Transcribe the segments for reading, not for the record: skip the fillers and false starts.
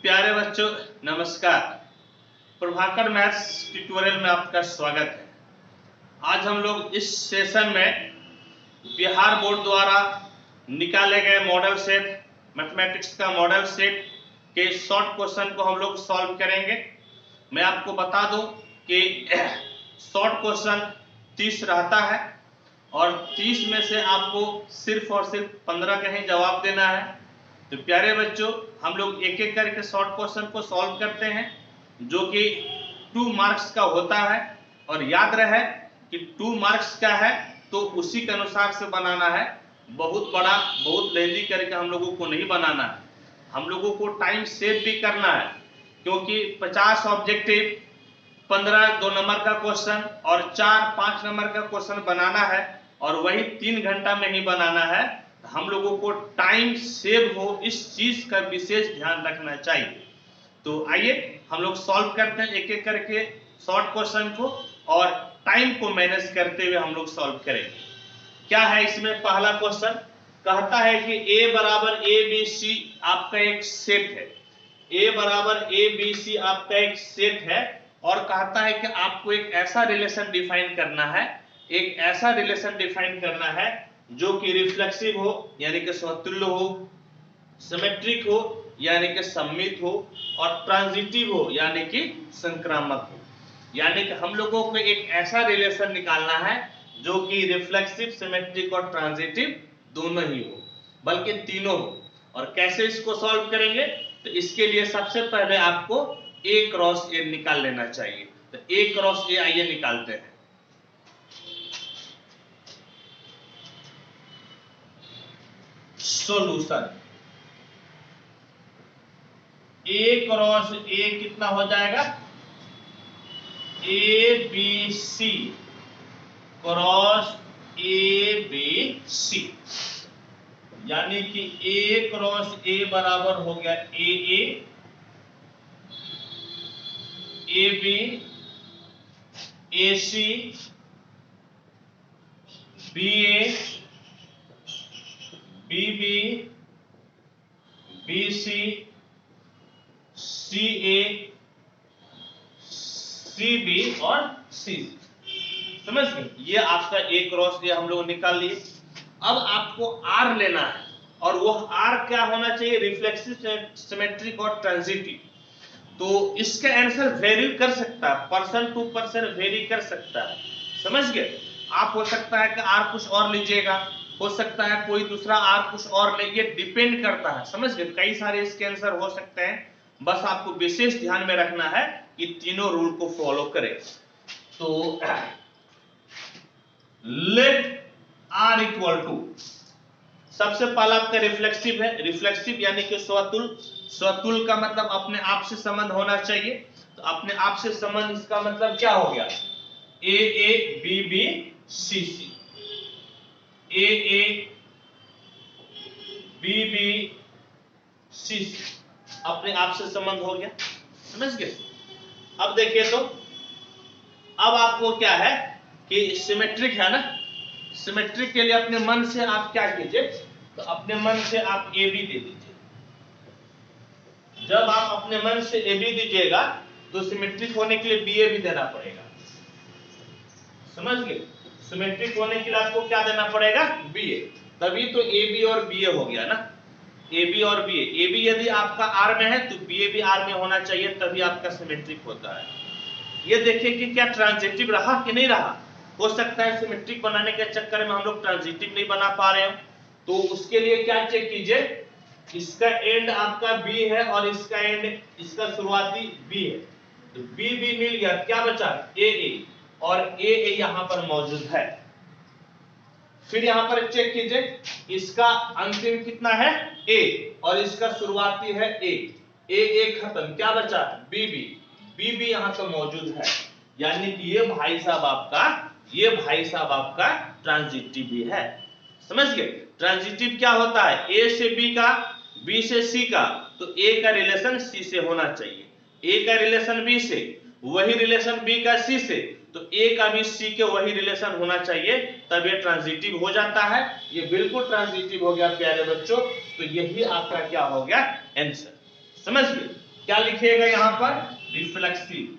प्यारे बच्चों नमस्कार। प्रभाकर मैथ्स ट्यूटोरियल में आपका स्वागत है। आज हम लोग इस सेशन में बिहार बोर्ड द्वारा निकाले गए मॉडल सेट मैथमेटिक्स का मॉडल सेट के शॉर्ट क्वेश्चन को हम लोग सॉल्व करेंगे। मैं आपको बता दूं कि शॉर्ट क्वेश्चन 30 रहता है और 30 में से आपको सिर्फ और सिर्फ 15 का ही जवाब देना है। तो प्यारे बच्चों हम लोग एक एक करके शॉर्ट क्वेश्चन को सॉल्व करते हैं जो कि 2 मार्क्स का होता है। और याद रहे कि 2 मार्क्स का है तो उसी के अनुसार से बनाना है। बहुत बड़ा बहुत लेंदी करके हम लोगों को नहीं बनाना है। हम लोगों को टाइम सेव भी करना है क्योंकि 50 ऑब्जेक्टिव 15 2 नंबर का क्वेश्चन और 4 5 नंबर का क्वेश्चन बनाना है और वही 3 घंटा में ही बनाना है। हम लोगों को टाइम सेव हो इस चीज का विशेष ध्यान रखना चाहिए। तो आइए हम लोग सॉल्व करते हैं एक एक करके शॉर्ट क्वेश्चन को और टाइम को मैनेज करते हुए हम लोग सॉल्व करेंगे। क्या है इसमें पहला क्वेश्चन कहता है कि a बराबर ए बी सी आपका एक सेट है। a बराबर ए बी सी आपका एक सेट है और कहता है कि आपको एक ऐसा रिलेशन डिफाइन करना है जो कि रिफ्लेक्सिव हो यानी कि समतुल्य हो, सिमेट्रिक हो यानी कि सममित हो और ट्रांजिटिव हो यानी कि संक्रामक हो। यानी कि हम लोगों को एक ऐसा रिलेशन निकालना है जो कि रिफ्लेक्सिव, सिमेट्रिक और ट्रांजिटिव दोनों ही हो, बल्कि तीनों हो। और कैसे इसको सॉल्व करेंगे तो इसके लिए सबसे पहले आपको a क्रॉस a निकाल लेना चाहिए। तो a क्रॉस a आइए निकालते हैं। सॉल्यूशन a क्रॉस a कितना हो जाएगा A B C cross A B C यानी कि a क्रॉस a बराबर हो गया A B A C B A B B B C C A C B और सी। समझ गए? ये आपका a क्रॉस a हम लोग निकाल लिए। अब आपको r लेना है और वो r क्या होना चाहिए? रिफ्लेक्सिव, सिमेट्रिक और ट्रांजिटिव। तो इसका आंसर वेरी कर सकता है, पर्सन टू पर्सन वेरी कर सकता है। समझ गए? आप हो सकता है कि r कुछ और लीजिएगा, हो सकता है कोई दूसरा r कुछ और ले, ये डिपेंड करता है। समझ गए? कई सारे इसके आंसर हो सकते हैं। बस आपको विशेष ध्यान में रखना है कि तीनों रूल को फॉलो करें। तो लेट r इक्वल टू, सबसे पहला आपका रिफ्लेक्सिव है। रिफ्लेक्सिव यानी कि स्वतुल। स्वतुल का मतलब अपने आप से संबंध होना चाहिए। तो अपने आप से संबंध इसका मतलब क्या हो गया? A A B B C C, A A B B C C अपने आप से संबंध हो गया। समझ गए? अब देखिए तो अब आपको क्या है कि सिमेट्रिक है ना, सिमेट्रिक के लिए अपने मन से आप क्या कीजिए, तो अपने मन से आप ए बी दे दीजिए। जब आप अपने मन से ए बी दीजिएगा तो सिमेट्रिक होने के लिए बी ए भी देना पड़ेगा। समझ गए? सिमेट्रिक होने के लिए आपको क्या देना पड़ेगा? बी ए, तभी तो ए बी और बी ए हो गया ना। ए बी और बी ए बी यदि आपका आर में है तो बी ए भी आर में होना चाहिए, तभी आपका सिमेट्रिक होता है। ये देखिए कि क्या ट्रांजिटिव रहा कि नहीं रहा। हो सकता है सिमेट्रिक बनाने के चक्कर में हम लोग ट्रांजिटिव नहीं बना पा रहे हो, तो उसके लिए क्या चेक कीजिए, इसका एंड आपका बी है और इसका एंड, इसका शुरुआती बी है। तो बी बी मिल गया, क्या बचा? ए ए, और ए ए यहां पर मौजूद है। फिर यहां पर चेक कीजिए, इसका अंतिम कितना है? ए, और इसका शुरुआती है ए ए खत्म, क्या बचा? बी बी, बी बी यहां तो मौजूद है। यानी कि ये भाई साहब आपका ट्रांजिटिव भी है। समझ गए? ट्रांजिटिव क्या होता है? ए से बी का, बी से सी का, तो ए का रिलेशन सी से होना चाहिए, ए का रिलेशन बी से, वही रिलेशन बी का सी से, तो ए का भी सी के वही रिलेशन होना चाहिए, तब ये ट्रांजिटिव हो जाता है। ये बिल्कुल ट्रांजिटिव हो गया प्यारे बच्चों। तो यही आपका क्या हो गया? आंसर। समझ गए? क्या लिखिएगा यहां पर? रिफ्लेक्सिव।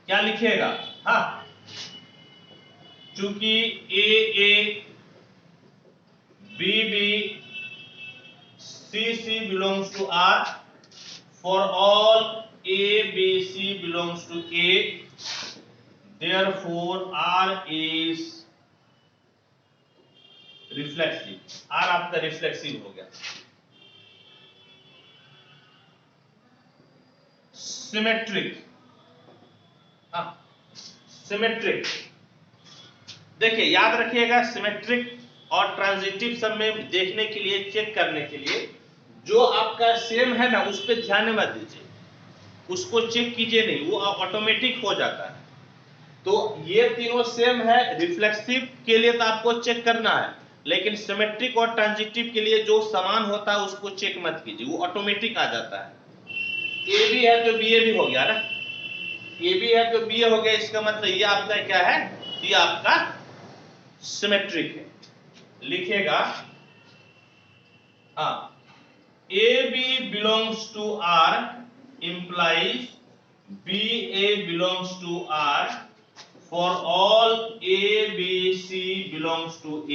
क्या लिखिएगा? हाँ, चूंकि A A, B B, C C belongs to R, for all A B C belongs to A, therefore R is reflexive. R आपका रिफ्लेक्सिव हो गया। सिमेट्रिक, हाँ सिमेट्रिक, देखिए याद रखिएगा, सिमेट्रिक और ट्रांजिटिव सब में देखने के लिए, चेक करने के लिए, जो आपका सेम है ना उस पर ध्यान मत दीजिए, उसको चेक कीजिए नहीं, वो ऑटोमेटिक हो जाता है। तो ये तीनों सेम है, रिफ्लेक्सिव के लिए तो आपको चेक करना है, लेकिन सिमेट्रिक और ट्रांजिटिव के लिए जो समान होता है उसको चेक मत कीजिए, वो ऑटोमेटिक आ जाता है। ए भी है तो बी ए भी हो गया ना, ए भी है तो बी ए हो गया, इसका मतलब ये आपका क्या है? ये आपका सिमेट्रिक है। लिखेगा हाँ, A B belongs to R implies B A belongs to R, for all A, B, C belongs to A,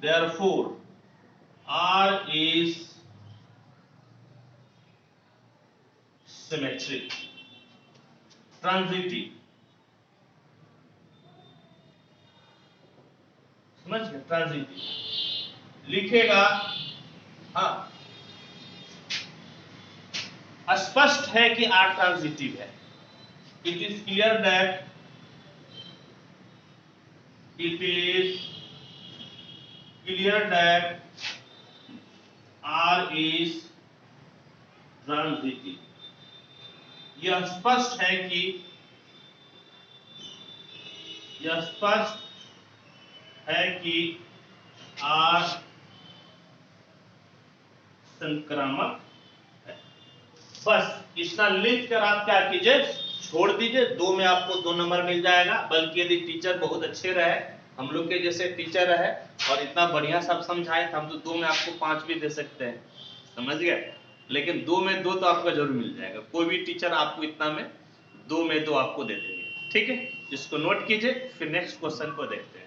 therefore R is symmetric. Transitive, समझ गए? ट्रांजिटिव लिखेगा हाँ, स्पष्ट है कि R ट्रांजिटिव है। It is clear that R is transitive। यह स्पष्ट है कि R संक्रामक है। बस इतना लिख कर आप क्या कीजिए, छोड़ दीजिए। 2 में आपको 2 नंबर मिल जाएगा। बल्कि यदि टीचर बहुत अच्छे रहे, हम लोग के जैसे टीचर रहे और इतना बढ़िया सब समझाए, हम तो 2 में आपको 5 भी दे सकते हैं, समझ गए? लेकिन 2 में 2 तो आपका जरूर मिल जाएगा। कोई भी टीचर आपको इतना में 2 में 2 आपको दे देंगे। ठीक है, इसको नोट कीजिए, फिर नेक्स्ट क्वेश्चन को देखते हैं।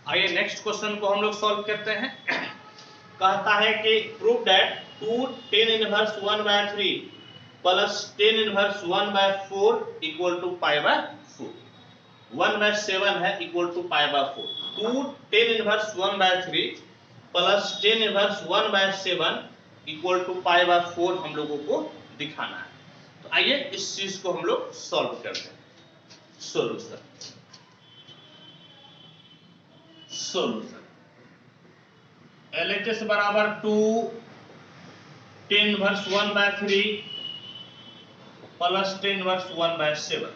आइए नेक्स्ट क्वेश्चन को हम लोग सॉल्व करते हैं। कहता है कि prove that 2 tan inverse 1/3 plus tan inverse 1/4 equal to π/4, 1/7 है equal to π/4। 2 tan inverse 1/3 plus tan inverse 1/7 equal to π/4 हम लोगों को दिखाना है। तो आइए इस चीज को हम लोग सॉल्व करते हैं। सोल्यूशन LHS बराबर 2 tan inverse 1/3 plus tan inverse 1/7।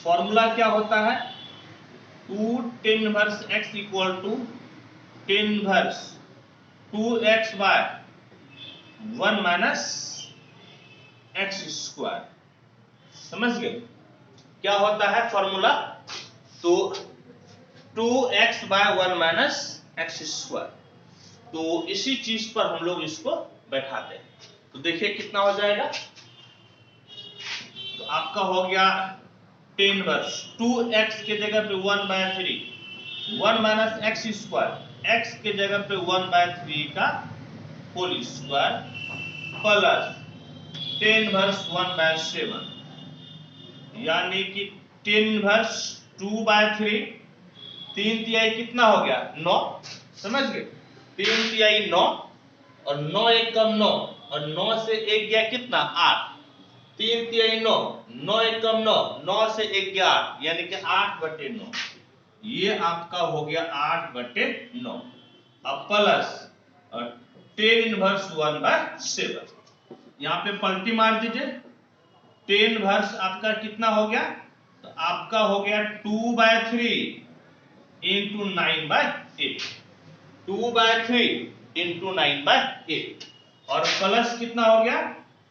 Formula क्या होता है? 2 tan inverse x equal to tan inverse 2x by 1 minus x square. समझ गए क्या होता है फॉर्मूला? तो 2x by 1 minus x square. तो इसी चीज पर हम लोग इसको बैठाते हैं। तो देखिए कितना हो जाएगा। तो आपका हो गया tan इनवर्स 2x के जगह पे 1/3, 1 माइनस एक्स स्क्वायर, x के जगह पे 1/3 का whole square plus tan inverse 1/7, यानी कि tan इनवर्स 2/3, 3 तिहाई कितना हो गया? 9। समझ गए? 3 तिहाई 9 और 9 एक कम 9 और 9 से 1 गया कितना? 8। 3 तिहाई 9, 9 एक कम 9, 9 से 1 गया 8, यानी कि 8/9। ये आपका हो गया 8/9। अब प्लस tan इनवर्स 1/7, यहाँ पे पलटी मार दीजिए। tan इनवर्स आपका कितना हो गया? तो आपका हो गया 2/3 into 9/8, 2/3 into 9/8। और प्लस कितना हो गया,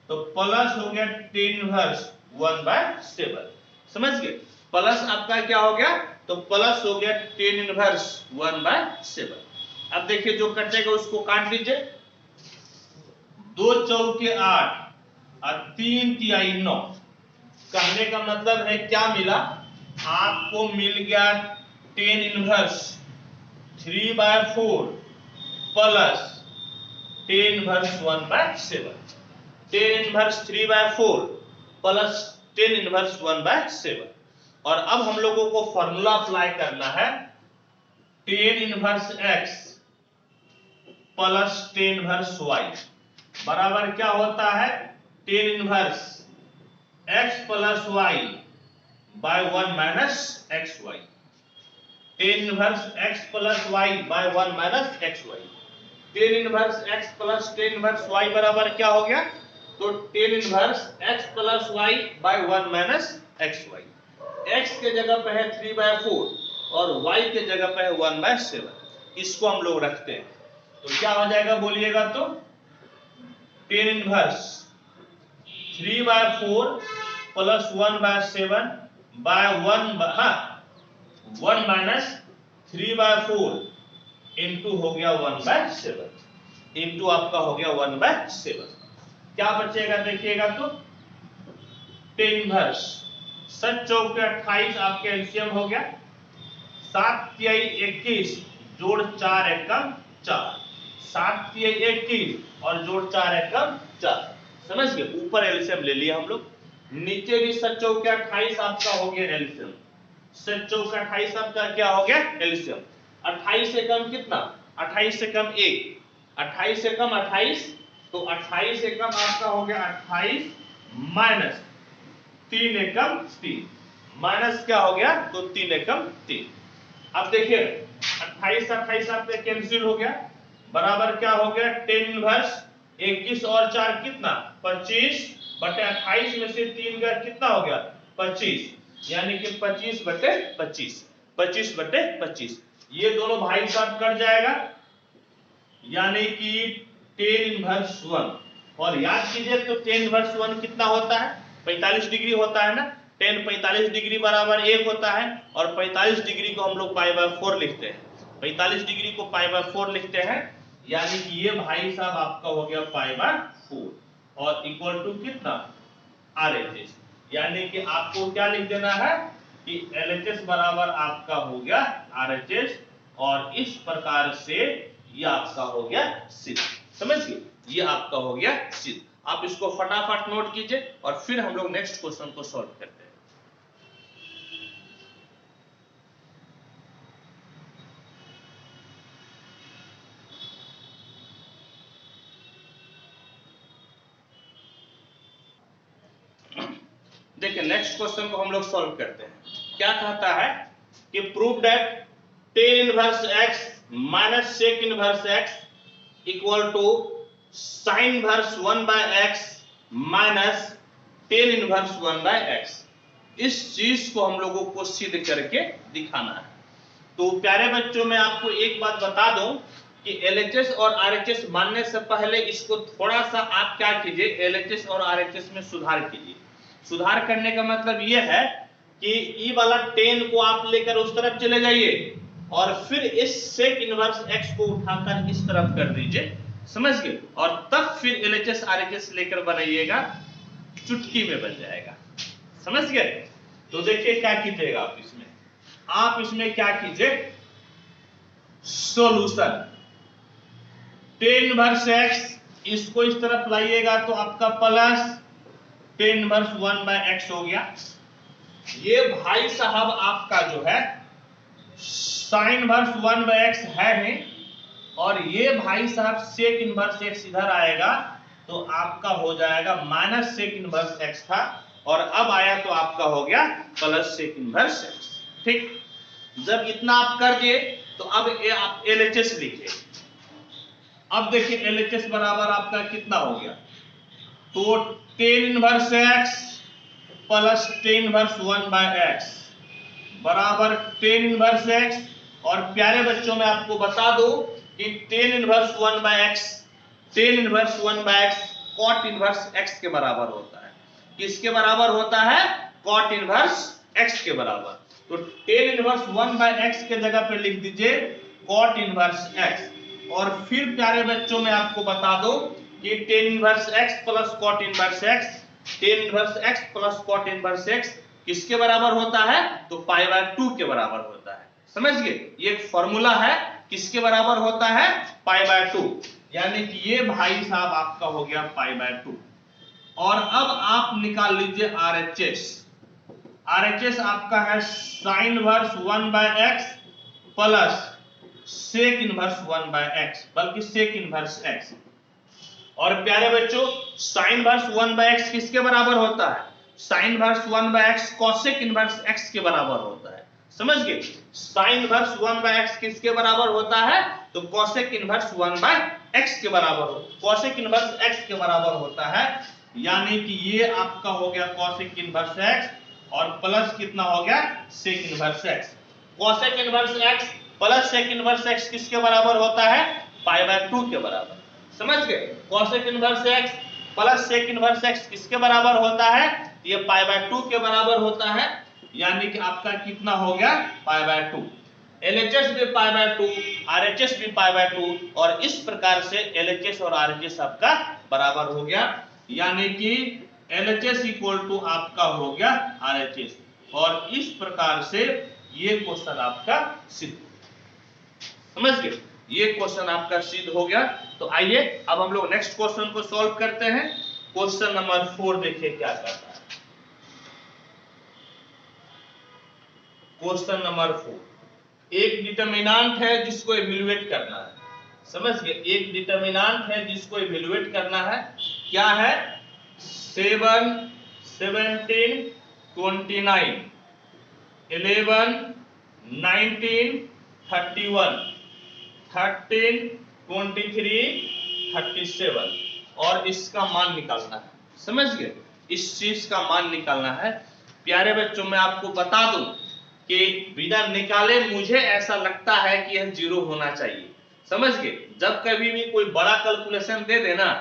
तो प्लस हो गया टेन इनवर्स 1/7। समझ गए, प्लस आपका क्या हो गया, तो प्लस हो गया टेन इनवर्स 1/7। अब देखिए जो कटेगा उसको काट लीजिए, 2 चौके 8 और 3 तिहाई 9। कहने का मतलब है क्या मिला, आपको मिल गया ten inverse 3/4 plus tan inverse 1/7। Ten inverse 3/4 plus tan inverse 1/7। और अब हम लोगों को फॉर्मूला अप्लाई करना है, tan inverse x plus tan inverse y बराबर क्या होता है, tan inverse x plus y by 1 minus xy। Tan inverse x plus y by 1 minus xy। Tan inverse x plus tan inverse y बराबर क्या हो गया, तो tan inverse x plus y by 1 minus xy। x के जगह पे है 3/4 और y के जगह पे है 1/7। इसको हम लोग रखते हैं तो क्या हो जाएगा बोलिएगा, तो tan inverse 3/4 plus 1/7 by 1 minus 3/4 into हो गया 1/7 इंटू आपका हो गया 1/7। क्या बचेगा देखिएगा, तो टेन इनवर्स 7 चौके 28 आपके एलसीएम हो गया, 7 तिहाई 21 जोड़ 4 एकम 4, 7 तिहाई 21 और जोड़ 4 एकम 4। समझ गए, ऊपर एलसीएम ले लिया हम लोग, नीचे भी 7 चौके 28 आपका हो गया एलसीएम। 7 चौके 28 आपका क्या हो गया एलसीएम। 28 से कम कितना, 28 से कम 1, 28 से कम 28, तो 28 से कम आपका हो गया 28 माइनस 3 एकम 3, माइनस क्या हो गया, तो 3 एकम 3। अब देखिए 28 28 आपका कैंसिल हो गया, बराबर क्या हो गया, टेन इनवर्स 21 और 4 कितना 25 बटे 28 में से 3 का कितना हो गया 25, यानी कि 25/25, 25/25। ये दोनों भाई साहब कट जाएगा, यानी कि टेन इनवर्स 1। और याद कीजिए तो टेन इनवर्स 1 कितना होता है, 45 डिग्री होता है ना। टेन 45 डिग्री बराबर 1 होता है, और 45 डिग्री को हम लोग π/4 लिखते हैं। 45 डिग्री को π/4 लिखते हैं, यानी कि ये भाई साहब आपका हो गया π/4 और इक्वल टू कितना RHS। यानी कि आपको क्या लिख देना है कि LHS बराबर आपका हो गया RHS, और इस प्रकार से ये आपका हो गया सिद्ध। समझ गए, ये आपका हो गया सिद्ध। आप इसको फटाफट नोट कीजिए और फिर हम लोग नेक्स्ट क्वेश्चन को सॉल्व करते हैं। देखिए नेक्स्ट क्वेश्चन को हम लोग सॉल्व करते हैं। क्या कहता है कि prove that tan inverse x minus sec inverse x equal to sine inverse 1/x minus tan inverse 1/x। इस चीज को हम लोगों को सिद्ध करके दिखाना है। तो प्यारे बच्चों, मैं आपको एक बात बता दूं कि LHS और RHS मानने से पहले इसको थोड़ा सा आप क्या कीजिए, LHS और RHS में सुधार कीजिए। सुधार करने का मतलब यह है कि ई वाला 10 को आप लेकर उस तरफ चले जाइए और फिर इस सेक इनवर्स x को उठाकर इस तरफ कर दीजिए। समझ गए, और तब फिर LHS RHS लेकर बनाइएगा, चुटकी में बन जाएगा। समझ गए। तो देखिए क्या कीजिएगा आप इसमें क्या कीजिए, सॉल्यूशन टेन इनवर्स x इसको इस तरफ लाइएगा तो आपका प्लस टेन इनवर्स 1/x हो गया। ये भाई साहब आपका जो है साइन इनवर्स 1/x है नहीं, और ये भाई साहब सेक इनवर्स x इधर आएगा तो आपका हो जाएगा माइनस सेक इनवर्स x था, और अब आया तो आपका हो गया प्लस सेक इनवर्स x। ठीक, जब इतना आप कर दिए तो अब आप LHS लिखिए। अब देखिए LHS बराबर आपका कितना हो गया, तो tan inverse x plus tan inverse 1/x बराबर टेन इनवर्स x। और प्यारे बच्चों, मैं आपको बता दूं कि tan inverse 1/x tan inverse 1/x cot inverse x के बराबर होता है। किसके बराबर होता है? कॉट इनवर्स x के बराबर। तो टेन इनवर्स 1/x के जगह पे लिख दीजिए कॉट इनवर्स x। और फिर प्यारे बच्चों मैं आपको बता दूं कि tan inverse x plus cot inverse x, tan inverse x plus cot inverse x किसके बराबर होता है? तो π/2 के बराबर होता है। समझ गए? ये एक फॉर्मूला है, किसके बराबर होता है? π/2। यानी कि ये भाई साहब आपका हो गया π/2। और अब आप निकाल लीजिए RHS। RHS आपका है sine inverse 1/x plus sec inverse 1/x, बल्कि सेक इनवर्स x। और प्यारे बच्चों साइन इनवर्स 1/x किसके बराबर होता है? Sine inverse 1/x cosec inverse x के बराबर होता है। समझ गए? साइन इनवर्स 1/x किसके बराबर होता है? तो कोसेक इनवर्स 1/x के बराबर हो, कोसेक इनवर्स x के बराबर होता है। यानी कि ये आपका हो गया कोसेक इनवर्स x और प्लस कितना हो गया? Sec inverse x। Cosec inverse x plus sec inverse x किसके बराबर होता है? π/2 के बराबर। समझ गए? Cosec inverse x plus sec inverse x किसके बराबर होता है? ये π/2 के बराबर होता है। यानी कि आपका कितना हो गया? π/2। LHS भी π/2, RHS भी π/2 और इस प्रकार से LHS और RHS आपका बराबर हो गया। यानी कि LHS इक्वल टू आपका हो गया RHS और इस प्रकार से ये क्वेश्चन आपका सिद्ध। समझ गए? ये क्वेश्चन आपका सिद्ध हो गया। तो आइए अब हम लोग नेक्स्ट क्वेश्चन को सॉल्व करते हैं। क्वेश्चन नंबर 4 देखिए क्या करता है। क्वेश्चन नंबर 4, एक डिटरमिनेंट है जिसको इवैल्यूएट करना है। समझ गए? एक डिटरमिनेंट है जिसको इवैल्यूएट करना है। क्या है? 7, 17, 29, 11, 19, 31, 13, 23, 37 और इसका मान निकालना है। समझ गए? इस चीज का मान निकालना है। प्यारे बच्चों मैं आपको बता दूं कि बिना निकाले मुझे ऐसा लगता है कि यह 0 होना चाहिए। समझ गए? जब कभी भी कोई बड़ा कैलकुलेशन दे देना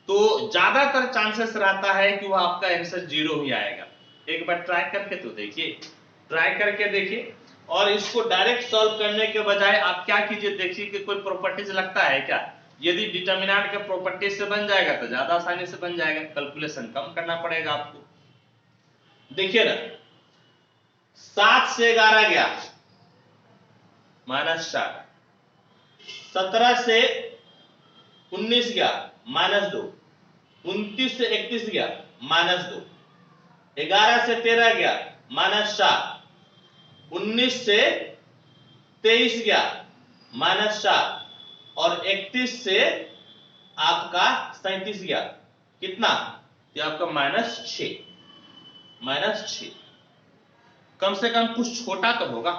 तो ज्यादातर चांसेस रहता है कि वह आपका आंसर 0 ही आएगा। एक बार ट्राई करके तो देखिए, ट्राई करके देखिए। और इसको डायरेक्ट सॉल्व करने के बजाय आप क्या कीजिए, देखिए कि कोई प्रॉपर्टीज लगता है क्या। यदि डिटरमिनेंट के प्रॉपर्टीज से बन जाएगा तो ज्यादा आसानी से बन जाएगा, कैलकुलेशन कम करना पड़ेगा आपको। देखिए ना, 7 से 11 गया -4, 17 से 19 गया -2, 29 से 31 गया -2, 11 से 13 गया -4, 19 से 23 गया -4 और 31 से आपका 37 गया कितना? ये आपका -6। कम से कम कुछ छोटा तो होगा।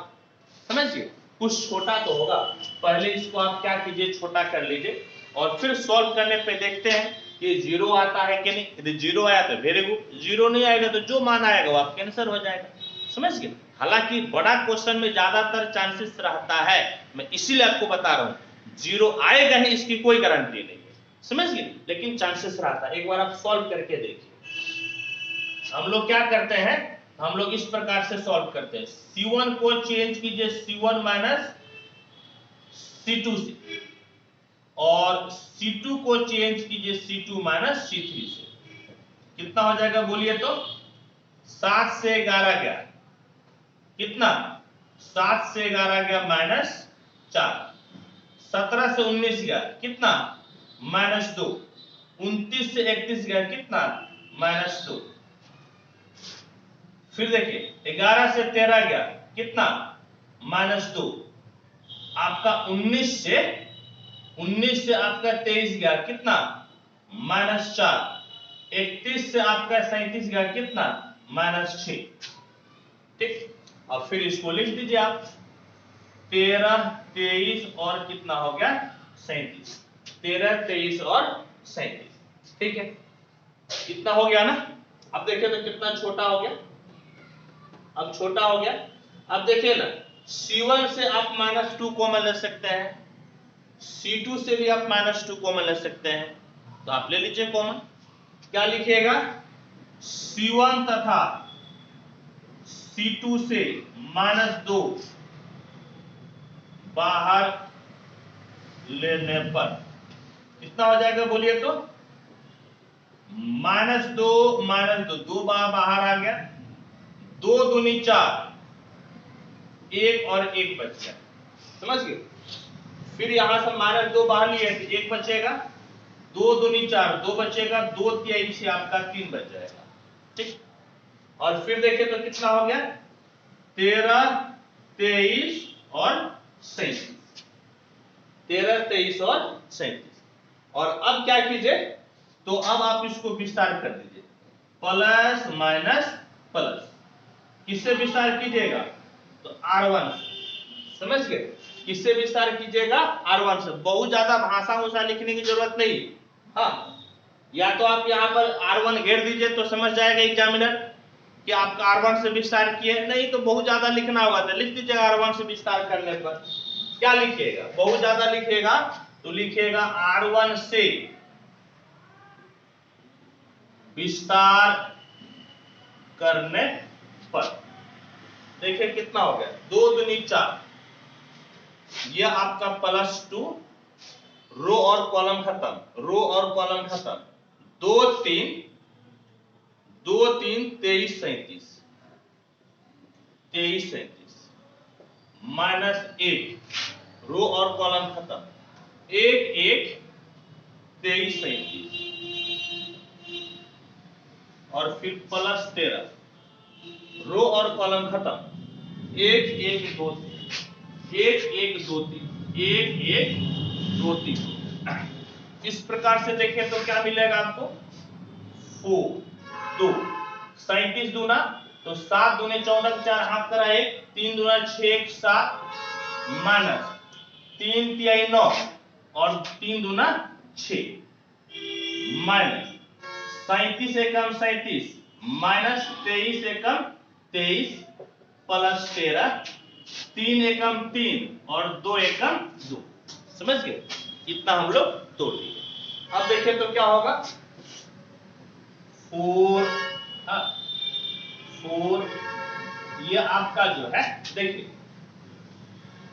समझिए? कुछ छोटा तो होगा। पहले इसको आप क्या कीजिए, छोटा कर लीजिए और फिर सॉल्व करने पे देखते हैं कि 0 आता है कि नहीं। यदि 0 आया तो वेरी गुड, 0 नहीं आएगा तो जो मान आएगा वो आपका आंसर हो जाएगा। समझ गए? हालांकि बड़ा क्वेश्चन में ज्यादातर चांसेस रहता है, मैं इसीलिए आपको बता रहा हूं 0 आएगा ही इसकी कोई गारंटी नहीं है। समझ गए? लेकिन चांसेस रहता है। एक बार आप सॉल्व करके देखिए। हम लोग क्या करते हैं, हम लोग इस प्रकार से सॉल्व करते हैं। C1 को चेंज कीजिए C1 माइनस C2 से और C2 को चेंज कीजिए C2 माइनस C3 से। कितना हो जाएगा बोलिए तो? 7 से 11 गया कितना? 7 से 11 गया -4, 17 से 19 गया कितना? -2, 29 से 31 गया कितना? -2। फिर देखिए 11 से 13 गया कितना? -2। आपका 19 से आपका 23 गया कितना? -4। 31 से आपका 37 गया कितना? -6। ठीक, अब फिर इसको लिख दीजिए आप। 13, 23 और कितना हो गया? 37। 13, 23 और 37। ठीक है, कितना हो गया ना? अब देखिए तो कितना छोटा हो गया। अब छोटा हो गया। अब देखिए ना, C1 से आप -2 कॉमन ले सकते हैं, C2 से भी आप -2 कॉमन ले सकते हैं, तो आप ले लीजिए कॉमन, क्या लिखिएगा, C1 तथा C2 से -2 बाहर लेने पर कितना हो जाएगा बोलिए तो, -2 दो बाहर आ गया, 2 दूनी 4, 1 और 1 बच गया, समझ गए। फिर यहां से -2 बाहर लिए तो 1 बचेगा, 2 दूनी 4, 2 बचेगा, 2 तिहाई से आपका 3 बच जाएगा, ठीक। और फिर देखिए तो कितना हो गया, 13, 23 और 37, 13, 23 और 37। और अब क्या कीजिए, तो अब आप इसको विस्तार कर दीजिए, प्लस माइनस प्लस, किससे विस्तार कीजिएगा, तो R1 से, समझ गए, किससे विस्तार कीजिएगा, R1 से। बहुत ज्यादा भाषा लिखने की जरूरत नहीं, हाँ, या तो आप यहाँ पर R1 घेर दीजिए तो समझ जाएगा एग्जामिनर कि आपका R1 से विस्तार किए, नहीं तो बहुत ज्यादा लिखना होगा तो लिख दीजिएगा R1 से विस्तार करने पर क्या लिखिएगा, बहुत ज्यादा लिखिएगा तो लिखिएगा R1 से विस्तार करने पर। देखिए कितना हो गया, 2 दूनी 4, यह आपका +2, रो और कॉलम खत्म, रो और कॉलम खत्म, 2 3 23 37, 23 37 -1, रो और कॉलम खत्म, 1 1 23 37 और फिर +13, रो और कॉलम खत्म, 1 1 2 1 1 2 3 1 1 2 3। इस प्रकार से देखें तो क्या मिलेगा आपको, 4 2 37 दूना तो 7 दूने 14, 4 हाथ करा 1, 3 दूना 6 7 -3 तिहाई 9 और 3 दूना 6 -37 एकम 37 -23 एकम 23 +13, 3 एकम 3 और 2 एकम 2, समझ गए, इतना हम लोग तोड़ दिए। अब देखें तो क्या होगा, 4 4, ये आपका जो है देखिए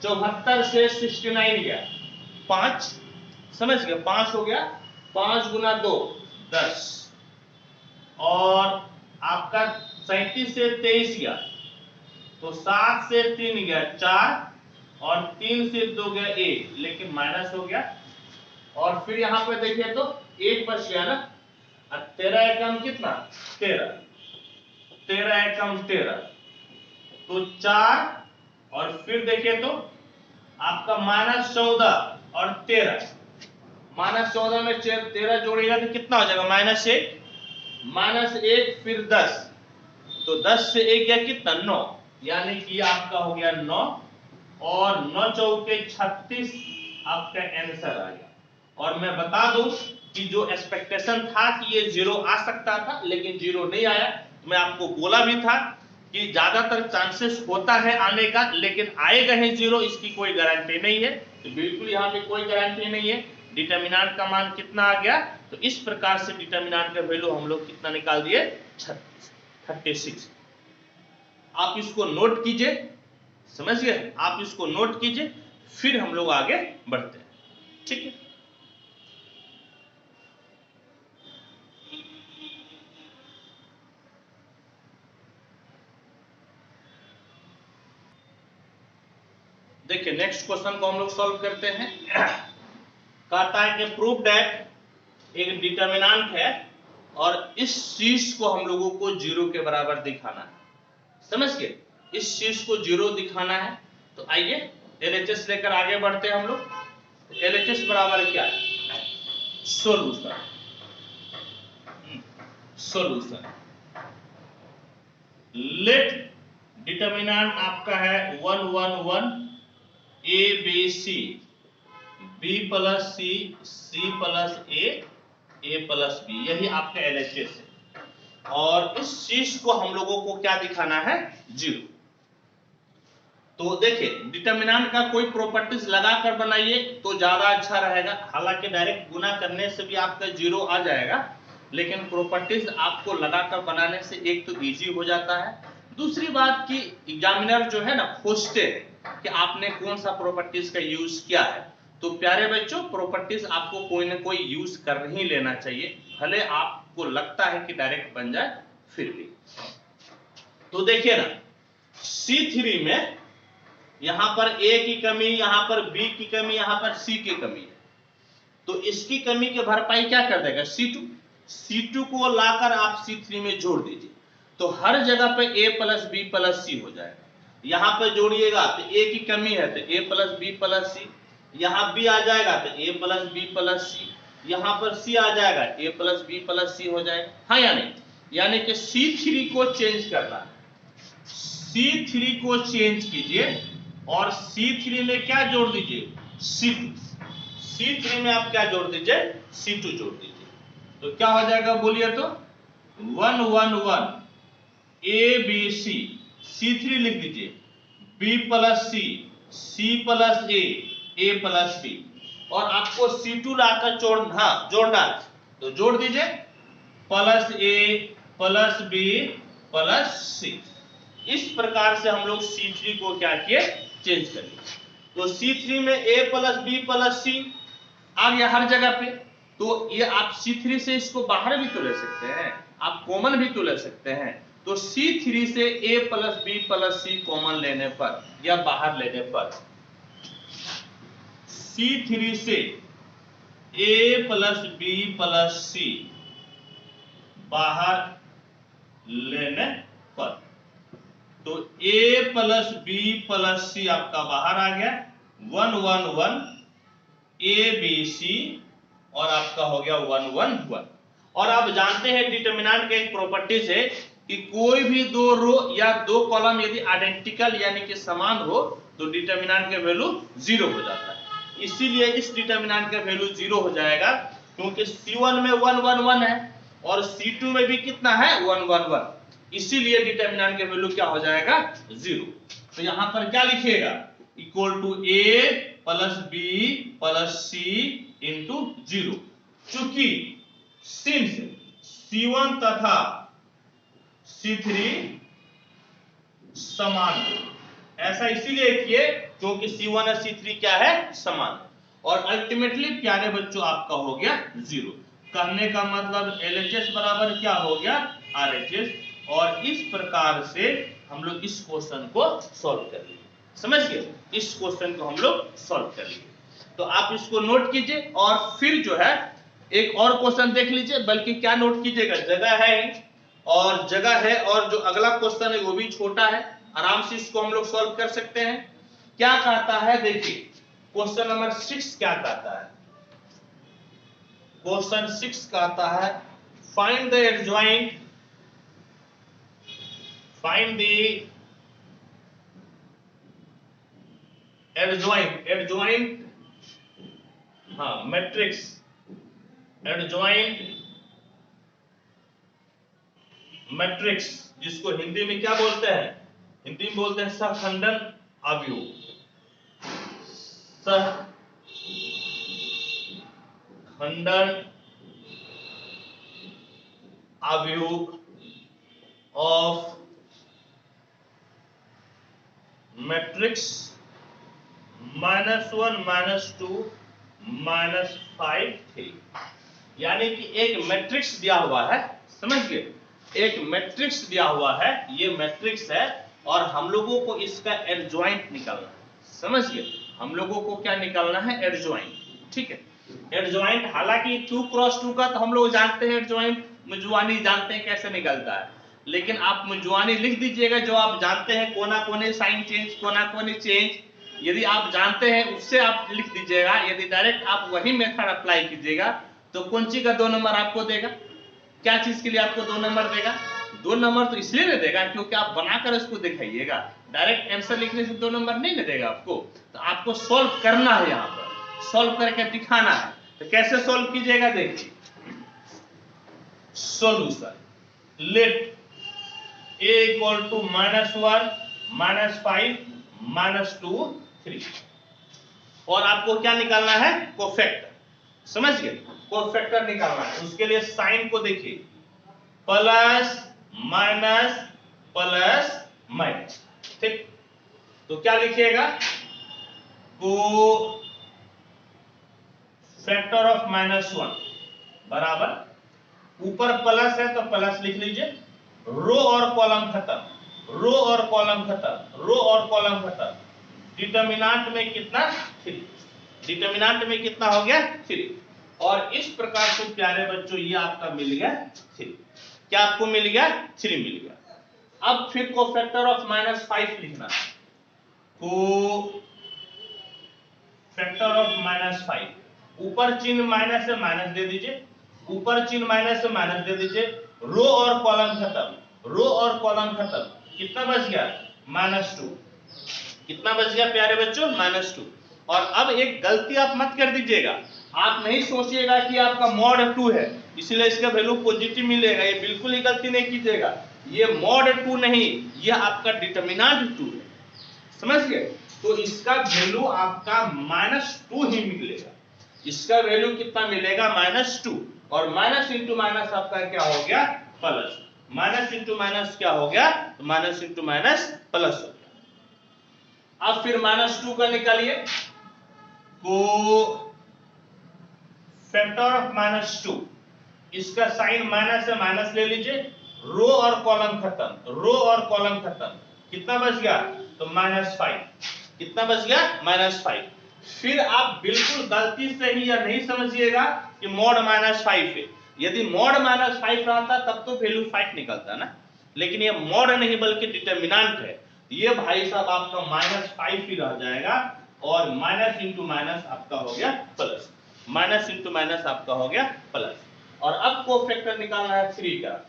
74 से 69 गया 5, समझ गए, 5 हो गया, 5 गुना 2 10, और आपका 37 से 23 गया तो 7 से 3 गया 4 और 3 से 2 गया 1, लेकिन माइनस हो गया। और फिर यहां पे देखिए तो 1 बच गया ना, 13 एकम कितना, 13, 13 एकम 13 तो 4, और फिर देखिए तो आपका -14 और 13, -14 में 13 जोड़ेगा तो कितना हो जाएगा, -1 फिर 10, तो 10 से 1 गया कितना, 9, यानी कि आपका हो गया 9 और 9 चौके 36 आपका आंसर आ गया। और मैं बता दूं कि जो एक्सपेक्टेशन था कि ये 0 आ सकता था लेकिन 0 नहीं आया, तो मैं आपको बोला भी था कि ज्यादातर चांसेस होता है आने का, लेकिन आएगा ही 0 इसकी कोई गारंटी नहीं है, तो बिल्कुल यहाँ पे कोई गारंटी नहीं है। डिटर्मिनेंट का मान कितना आ गया, तो इस प्रकार से डिटर्मिनेंट का वैल्यू हम लोग कितना निकाल दिए, 36। आप इसको नोट कीजिए, समझ गए, आप इसको नोट कीजिए, फिर हम लोग आगे बढ़ते हैं, ठीक है। देखिए नेक्स्ट क्वेश्चन को हम लोग सॉल्व करते हैं। कहता है कि प्रूव दैट एक डिटर्मिनेंट है और इस चीज को हम लोगों को 0 के बराबर दिखाना है, समझ गए, इस चीज को 0 दिखाना है। तो आइए LHS लेकर आगे बढ़ते हैं हम लोग। LHS बराबर क्या है, सोल्यूशन, सोल्यूशन। लेट डिटर्मिनेंट आपका है 1 1 1 A B C, B + C, C + A, A + B, यही आपका LHS है। और इस चीज को हम लोगों को क्या दिखाना है, 0। तो देखिए डिटर्मिनेंट का कोई प्रॉपर्टीज लगा कर बनाइए तो ज्यादा अच्छा रहेगा। हालांकि डायरेक्ट गुना करने से भी आपका 0 आ जाएगा, लेकिन प्रॉपर्टीज आपको लगाकर बनाने से एक तो इजी हो जाता है, दूसरी बात कि एग्जामिनर जो है ना खोजते हैं कि आपने कौन सा प्रॉपर्टीज का यूज किया है। तो प्यारे बच्चों प्रॉपर्टीज आपको कोई ना कोई यूज कर ही लेना चाहिए, भले आपको लगता है कि डायरेक्ट बन जाए फिर भी। तो देखिए ना C3 में यहां पर A की कमी, यहां पर B की कमी, यहां पर C की कमी है, तो इसकी कमी की भरपाई क्या कर देगा C2 को लाकर आप C3 में जोड़ दीजिए, तो हर जगह पे A plus B plus C हो जाएगा। यहां पर जोड़िएगा तो A की कमी है तो A plus B plus C, यहां B आ जाएगा तो A plus B plus C, यहां पर C आ जाएगा A plus B plus C हो जाएगा। हाँ या नहीं? यानी कि C3 को चेंज करना है, C3 को चेंज कीजिए और C3 में क्या जोड़ दीजिए C3 में आप क्या जोड़ दीजिए C2 जोड़ दीजिए, तो क्या हो जाएगा बोलिए तो 1 1 1 A B C, C3 लिख दीजिए B plus C plus A plus B, और आपको C2 लाकर जोड़ना है तो जोड़ दीजिए plus A plus B plus C। इस प्रकार से हम लोग C3 को क्या किए चेंज कर लिए। तो C3 में A plus B plus C आ गया हर जगह पे, तो ये आप C3 से इसको बाहर भी तो ले सकते हैं, आप कॉमन भी तो ले सकते हैं। तो C3 से A plus B plus C common लेने पर या बाहर लेने पर, C3 से A plus B plus C बाहर लेने पर, तो A plus B plus C आपका बाहर आ गया 1 1 1 A B C, और आपका हो गया 1 1 1। और आप जानते हैं डिटर्मिनेंट का एक प्रॉपर्टीज है कि कोई भी दो रो या दो कॉलम यदि आइडेंटिकल यानी कि समान हो तो डिटर्मिनेंट का वैल्यू 0 हो जाता है। इसीलिए इस डिटर्मिनेंट का वैल्यू 0 हो जाएगा, क्योंकि C1 में 1 1 1 है और C2 में भी कितना है 1 1 1, इसीलिए डिटर्मिनेंट का वैल्यू क्या हो जाएगा 0। तो यहां पर क्या लिखिएगा equal to A plus B plus C into 0, चूंकि सिंस C1 तथा C3 समान है, ऐसा इसीलिए किए क्योंकि C1 और C3 क्या है समान, और अल्टीमेटली प्यारे बच्चों आपका हो गया 0। कहने का मतलब LHS बराबर क्या हो गया RHS, और इस प्रकार से हम लोग इस क्वेश्चन को सॉल्व कर लिए। समझ गए? इस क्वेश्चन को हम लोग सॉल्व कर लिए, तो आप इसको नोट कीजिए और फिर जो है एक और क्वेश्चन देख लीजिए, बल्कि क्या नोट कीजिएगा जगह है और जो अगला क्वेश्चन है वो भी छोटा है, आराम से इसको हम लोग सॉल्व कर सकते हैं। क्या कहता है देखिए क्वेश्चन नंबर 6 क्या कहता है, क्वेश्चन 6 कहता है find the adjoint matrix adjoint matrix, जिसको हिंदी में क्या बोलते हैं, हिंदी में बोलते हैं सहखंडन अवयव, सहखंडन अवयव ऑफ मैट्रिक्स -1 -2 -5 3। यानी कि एक मैट्रिक्स दिया हुआ है, समझ गए, एक मैट्रिक्स दिया हुआ है, ये मैट्रिक्स है और हम लोगों को इसका एडजॉइंट निकालना है। समझ गए, हम लोगों को क्या निकालना है एडजॉइंट, ठीक है। एडजॉइंट हालांकि 2 क्रॉस 2 का तो हम लोग जानते हैं एडजॉइंट, मुजुआनी जानते हैं कैसे निकलता है, लेकिन आप मुजुआनी लिख दीजिएगा जो आप जानते हैं, कोना कोने साइन चेंज, कोना कोने चेंज, यदि आप जानते हैं उससे आप लिख दीजिएगा। यदि डायरेक्ट आप वही मेथड अप्लाई कीजिएगा तो कौन सी का 2 नंबर आपको देगा, क्या चीज के लिए आपको 2 नंबर देगा, 2 नंबर तो इसलिए नहीं देगा क्योंकि आप बनाकर इसको दिखाइएगा, डायरेक्ट आंसर लिखने से 2 नंबर नहीं देगा आपको, तो आपको सॉल्व करना है, यहाँ पर सॉल्व करके दिखाना है। तो कैसे सॉल्व कीजिएगा देखिए, solution let A equal to -1 -5 -2 3। और आपको क्या निकालना है? कोफैक्टर। समझ गए? कोफैक्टर निकालना है। उसके लिए साइन को देखिए, प्लस माइनस प्लस माइनस, ठीक। तो क्या लिखिएगा? को फैक्टर ऑफ -1 बराबर, ऊपर प्लस है तो प्लस लिख लीजिए, रो और कॉलम खत्म, रो और कॉलम खत्म, रो और कॉलम खत्म। डिटर्मिनेंट में कितना? 3। डिटर्मिनेंट में कितना हो गया? 3। और इस प्रकार से प्यारे बच्चों ये आपका मिल गया 3। क्या आपको मिल गया? 3 मिल गया। अब फिर को फैक्टर ऑफ -5 लिखना, को फैक्टर ऑफ -5, ऊपर चिन्ह माइनस से माइनस दे दीजिए, ऊपर चिन्ह माइनस से माइनस दे दीजिए, रो और कॉलम खत्म, रो और कॉलम खत्म। कितना बच गया? -2। कितना बच गया प्यारे बच्चों? -2। और अब एक गलती आप मत कर दीजिएगा, आप नहीं सोचिएगा कि आपका मॉड 2 है इसलिए इसका वैल्यू पॉजिटिव मिलेगा, ये बिल्कुल ही गलती नहीं कीजिएगा। ये मॉड 2 नहीं, ये आपका डिटर्मिनेंट 2 है। समझ गए? तो इसका वैल्यू आपका -2 ही मिलेगा। इसका वैल्यू कितना मिलेगा? -2। और माइनस इंटू माइनस आपका क्या हो गया? प्लस। माइनस इंटू माइनस क्या हो गया? तो माइनस इंटू माइनस प्लस हो गया। अब फिर -2 का निकालिए, को फैक्टर ऑफ -2, इसका साइन माइनस से माइनस ले लीजिए, रो और कॉलम खत्म, रो और कॉलम खत्म। कितना बच गया? तो -5। कितना बच गया? -5। फिर आप बिल्कुल गलती से ही या नहीं समझिएगा कि मॉड -5 है। यदि मॉड -5 रहता तब तो वैल्यू 5 निकलता ना, लेकिन ये मॉड नहीं बल्कि डिटर्मिनेंट है। ये भाई साहब आपका -5 ही रह जाएगा और माइनस इंटू माइनस आपका हो गया प्लस, माइनस इंटू माइनस आपका हो गया प्लस। और अब को फैक्टर निकालना है 3 का,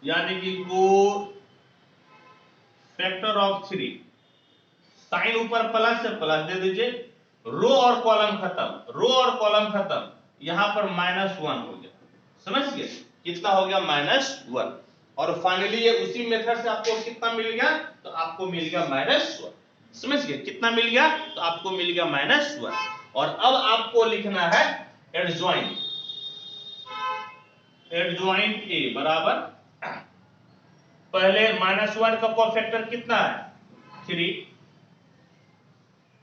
यानी कि को फैक्टर ऑफ 3, साइन ऊपर प्लस से प्लस दे दीजिए, रो और कॉलम खत्म, रो और कॉलम खत्म, यहां पर -1 हो गया। समझ गए? कितना हो गया? -1। और फाइनली ये उसी मेथड से आपको कितना मिल गया? तो आपको मिल गया -1। समझ गए? कितना मिल गया? तो आपको मिल गया -1। और अब आपको लिखना है एडजॉइंट, एडजॉइंट ए बराबर, पहले -1 का कोफैक्टर कितना है? 3,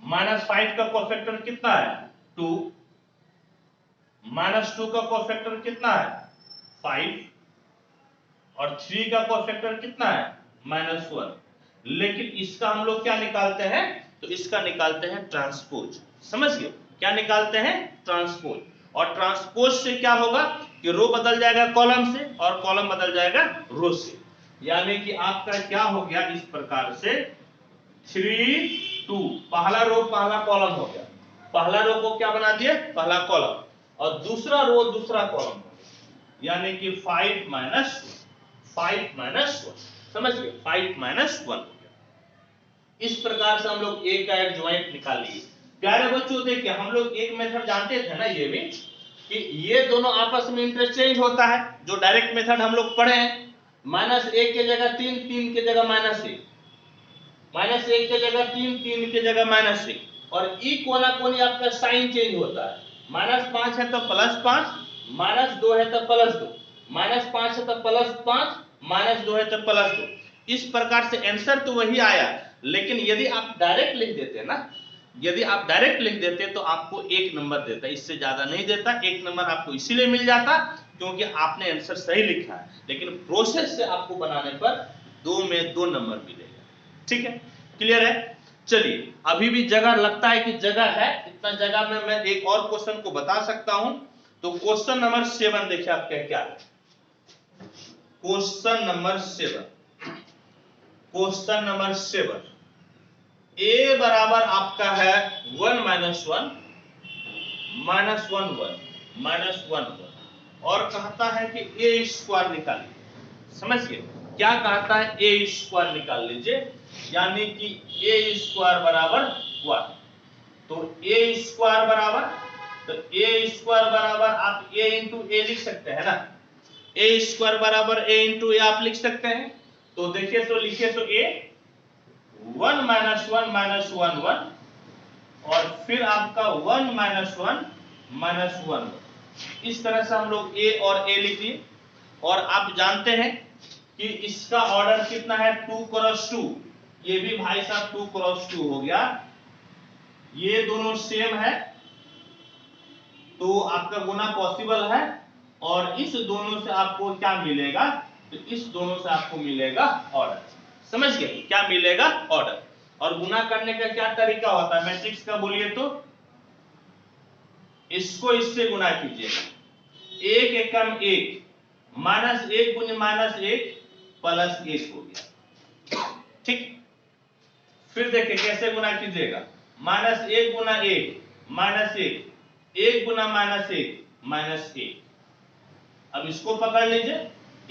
-5 का कोफैक्टर कितना है? 2, -2 का कोफैक्टर कितना है? 5, और 3 का कोफैक्टर कितना है? -1। लेकिन इसका हम लोग क्या निकालते हैं? तो इसका निकालते हैं ट्रांसपोज। समझ गए? क्या निकालते हैं? ट्रांसपोज। और ट्रांसपोज से क्या होगा कि रो बदल जाएगा कॉलम से और कॉलम बदल जाएगा रो से, यानी कि आपका क्या हो गया इस प्रकार से 3 2, पहला रो पहला कॉलम हो गया, पहला रो को क्या बना दिए? पहला कॉलम, और दूसरा रो दूसरा कॉलम हो गया, यानी कि 5 -1। समझ गए? 5 -1 हो गया। इस प्रकार से हम लोग ए का एडजॉइंट निकाल लिए। प्यारे बच्चों देखिए, हम लोग एक मेथड जानते थे ना ये भी, कि ये दोनों आपस में इंटरचेंज होता है, जो डायरेक्ट मेथड हम लोग पढ़े हैं। -1 की जगह 3, 3 की जगह -1, -1 की जगह 3, 3 की जगह -1, और ई कोना कोनी आपका साइन चेंज होता है। -5 है तो +5, -2 है तो +2, -5 है तो +5, -2 है तो +2। इस प्रकार से आंसर तो वही आया, लेकिन यदि आप डायरेक्ट लिख देते ना, यदि आप डायरेक्ट लिख देते तो आपको 1 नंबर देता, इससे ज्यादा नहीं देता। 1 नंबर आपको इसीलिए मिल जाता क्योंकि आपने आंसर सही लिखा है, लेकिन प्रोसेस से आपको बनाने पर 2 में 2 नंबर मिलेगा। ठीक है? क्लियर है? चलिए, अभी भी जगह लगता है कि जगह है, इतना जगह में मैं एक और क्वेश्चन को बता सकता हूं। तो क्वेश्चन नंबर 7 देखिए आपका क्या है। क्वेश्चन नंबर 7, क्वेश्चन नंबर 7, ए बराबर आपका है 1 -1 -1 1 -1 और कहता है कि ए स्क्वायर निकालिए। समझ गए? क्या कहता है? ए स्क्वायर निकाल लीजिए, यानी कि ए स्क्वायर बराबर 1। तो ए स्क्वायर बराबर, तो ए स्क्वायर बराबर आप ए इंटू ए लिख सकते हैं ना, ए स्क्वायर बराबर ए इंटू ए आप लिख सकते हैं। तो देखिए, तो लिखिए, तो ए 1 माइनस 1 माइनस 1 1 और फिर आपका 1 माइनस 1 माइनस 1। इस तरह से हम लोग ए और ए लिख दिए। और आप जानते हैं कि इसका ऑर्डर कितना है, 2 क्रॉस 2। ये भी भाई साहब 2 क्रॉस 2 हो गया। ये दोनों सेम है तो आपका गुना पॉसिबल है। और इस दोनों से आपको क्या मिलेगा, तो इस दोनों से आपको मिलेगा ऑर्डर। समझ गए क्या मिलेगा, ऑर्डर। और गुना करने का क्या तरीका होता है मैट्रिक्स का, बोलिए तो। इसको इससे गुना कीजिएगा, 1 एकम 1 माइनस 1 गुने माइनस 1 प्लस 1 हो गया। ठीक, फिर देखिए कैसे गुना कीजिएगा, माइनस 1 गुना 1 माइनस 1, 1 गुना माइनस 1 माइनस 1। अब इसको पकड़ लीजिए,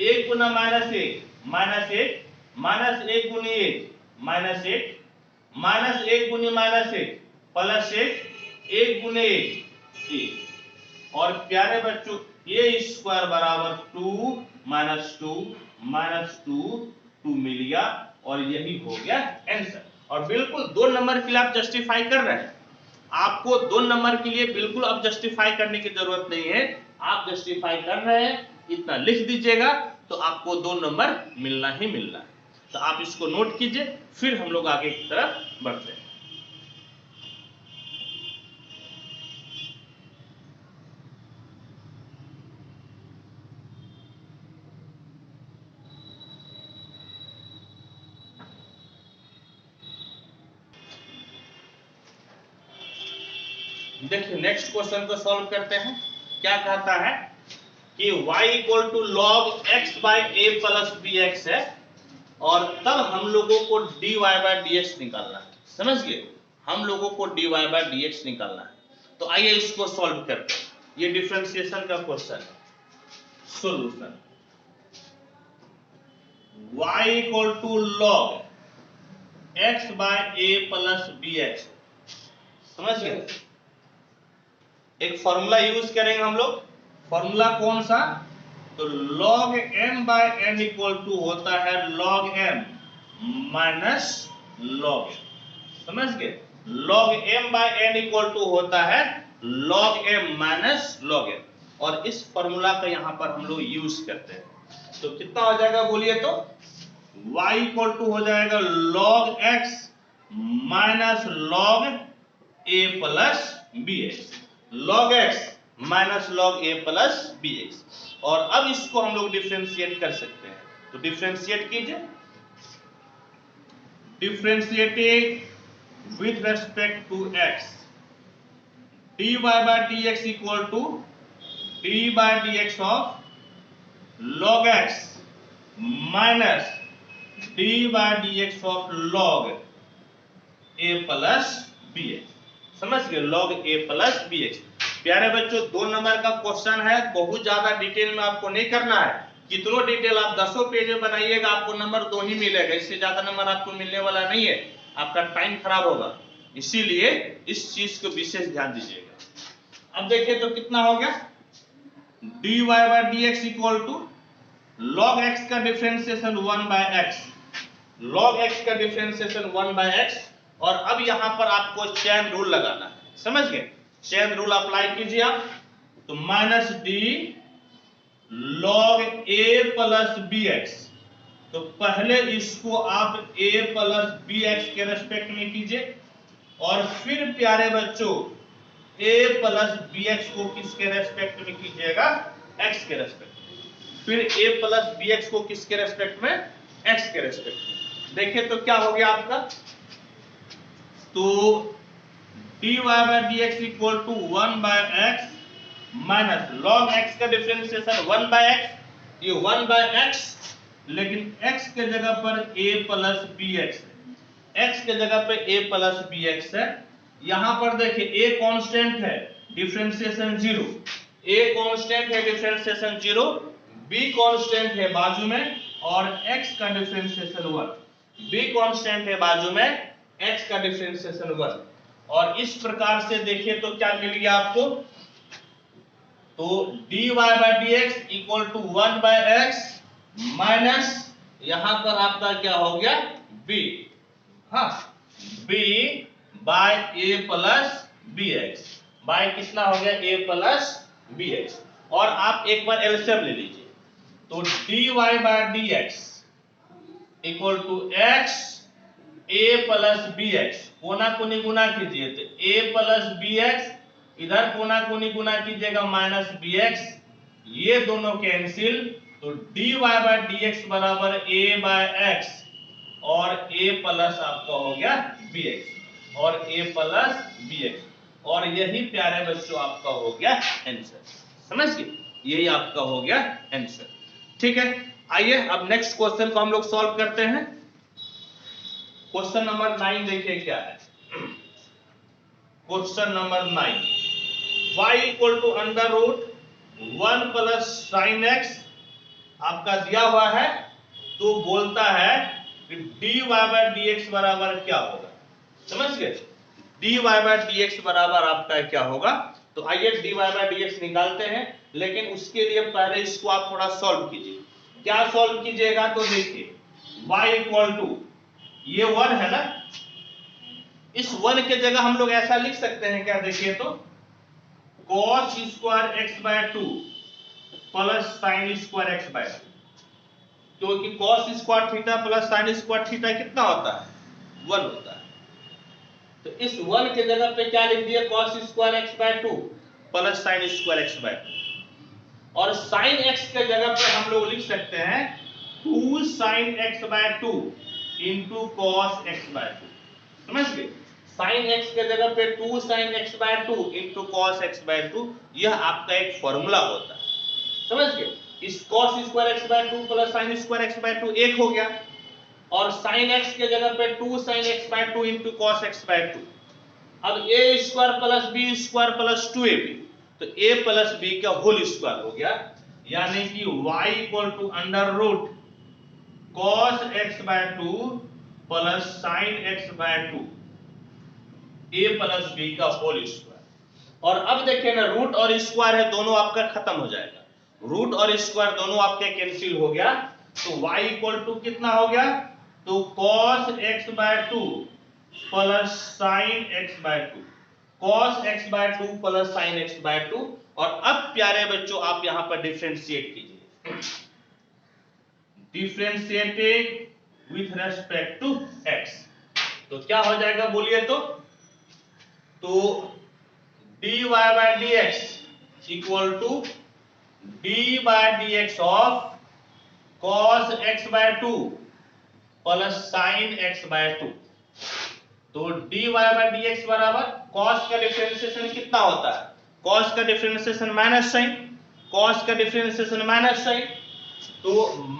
1 गुना माइनस 1 माइनस 1 माइनस 1 गुने 1 माइनस 1 माइनस 1 गुने माइनस 1 प्लस 1 1 गुने 1 1। और प्यारे बच्चों ए स्क्वायर बराबर 2 माइनस 2 माइनस 2 2 मिल गया और यही हो गया आंसर। और बिल्कुल 2 नंबर के लिए आप जस्टिफाई कर रहे हैं। आपको 2 नंबर के लिए बिल्कुल अब जस्टिफाई करने की जरूरत नहीं है। आप जस्टिफाई कर रहे हैं, इतना लिख दीजिएगा तो आपको 2 नंबर मिलना ही मिलना है। तो आप इसको नोट कीजिए, फिर हम लोग आगे की तरफ बढ़ते हैं। देखिए नेक्स्ट क्वेश्चन को सॉल्व करते हैं। क्या कहता है कि y equal to log x by A plus B X है और तब हम लोगों को dy बाई डी एक्स निकालना है। समझ गए, हम लोगों को dy बाई डी एक्स निकालना है। तो आइए इसको सॉल्व करते हैं। ये डिफरेंशिएशन का क्वेश्चन है। Solution y equal to log x by A plus B X. समझ गए, एक फॉर्मूला यूज करेंगे हम लोग। फॉर्मूला कौन सा, तो log m by n equal to होता है log m minus log n। समझ गए, log m by n equal to होता है log m minus log n। और इस फॉर्मूला का यहां पर हम लोग यूज करते हैं। तो कितना हो जाएगा बोलिए तो, y इक्वल टू हो जाएगा log x minus log a plus B X, log x minus log a plus B X. और अब इसको हम लोग डिफरेंशिएट कर सकते हैं। तो डिफरेंशिएट कीजिए, differentiating with respect to x, dy by dx equal to dy by dx of log x minus dy by dx of log a plus B X. समझ गए, log a plus B X. प्यारे बच्चों 2 number का question है, बहुत ज्यादा detail में आपको नहीं करना है। कितनों डिटेल आप 10 पेज में बनाइएगा आपको नंबर 2 ही मिलेगा, इससे ज्यादा नंबर आपको मिलने वाला नहीं है, आपका टाइम खराब होगा। इसीलिए इस चीज को विशेष ध्यान दीजिएगा। अब देखिए तो कितना हो गया, dy by dx equal to log x का differentiation 1 by x, log x का डिफरेंशिएशन 1 बाय x। और अब यहां पर आपको चेन रूल लगाना है। समझ गए, चेन रूल अप्लाई कीजिए आप। तो माइनस डी लॉग ए प्लस बी एक्स, तो पहले इसको आप a प्लस बी एक्स के रेस्पेक्ट में कीजिए और फिर प्यारे बच्चों a प्लस बी एक्स को किसके रेस्पेक्ट में कीजिएगा, x के रेस्पेक्ट में। फिर a प्लस बी एक्स को किसके रेस्पेक्ट में, x के रेस्पेक्ट में। देखिए तो क्या हो गया आपका, तो dy by dx equal to 1 by x minus log x का डिफरेंशिएशन 1 बाय x, ये 1 बाय x, लेकिन x के जगह पर a प्लस बी एक्स है, x के जगह पे a प्लस बी एक्स है। यहां पर देखिए a कांस्टेंट है, डिफरेंशिएशन 0, a कांस्टेंट है, डिफरेंशिएशन 0, b कांस्टेंट है बाजू में और x का डिफरेंशिएशन 1, b कांस्टेंट है बाजू में, x का डिफरेंशिएशन 1। और इस प्रकार से देखिए तो क्या मिल गया आपको, तो dy by dx equal to 1 by x minus यहां पर आपका क्या हो गया b, हाँ, B by A plus B X, by कितना हो गया ए प्लस बी एक्स। और आप एक बार एलसीएम ले लीजिए, तो D Y by D x equal to X A plus B X, कोना कोनी गुना कीजिए तो ए प्लस बी एक्स, इधर कोना कोनी गुना कीजिएगा माइनस बी एक्स, ये दोनों कैंसिल, तो D Y by D x बराबर ए बाय एक्स और a प्लस आपका हो गया bx और a प्लस bx, और यही प्यारे बच्चों आपका हो गया आंसर। समझ गए, यही आपका हो गया आंसर। ठीक है, आइए अब नेक्स्ट क्वेश्चन को हम लोग सॉल्व करते हैं। क्वेश्चन नंबर 9 देखिए क्या है। Question number 9, y equal to under root 1 plus sine X आपका दिया हुआ है, तो बोलता है D Y by D x बराबर क्या होगा। समझ गए, D Y by D x बराबर आपका क्या होगा। तो आइए D Y by D X निकालते हैं, लेकिन उसके लिए पहले इसको आप थोड़ा सॉल्व कीजिए। क्या सॉल्व कीजिएगा, तो देखिए y इक्वल टू ये 1 है ना, इस 1 के जगह हम लोग ऐसा लिख सकते हैं क्या, देखिए तो cos square X by 2 plus sine square X by 2, क्योंकि cos square theta plus sine square theta कितना होता है, 1 होता है। तो इस 1 के जगह पे क्या लिख दिया, cos square X by 2 plus sine square X by 2, और साइन एक्स के जगह पे हम लोग लिख सकते हैं 2 sine X by 2 into cos X by 2। समझ गए, साइन एक्स के जगह पे 2 sine X by 2 into cos X by 2, यह आपका एक फॉर्मूला होता है। समझ गए, इस cos square X by 2 plus sine square X by 2 एक हो गया, और साइन एक्स के जगह पे 2 sine X by 2 into cos X by 2। अब a square plus B square plus 2ab, तो a प्लस b का होल स्क्वायर हो गया, यानी कि y equal to under root cos x by 2 plus sine x by 2 a plus b का whole square. और अब देखिए ना, रूट और स्क्वायर है, दोनों आपका खत्म हो जाएगा, रूट और स्क्वायर दोनों आपके कैंसिल हो गया, तो y इक्वल टू कितना हो गया, तो cos x by 2 plus sine x by 2, cos x by 2 plus sine x by 2। और अब प्यारे बच्चों आप यहां पर डिफरेंशिएट कीजिए, differentiating with respect to x, तो क्या हो जाएगा बोलिए तो dy by dx equal to d by dx of cos x by 2 plus sine x by 2। तो dy बाय dx बराबर cos का डिफरेंशिएशन कितना होता है, cos का डिफरेंशिएशन माइनस साइन, cos का डिफरेंशिएशन माइनस साइन, तो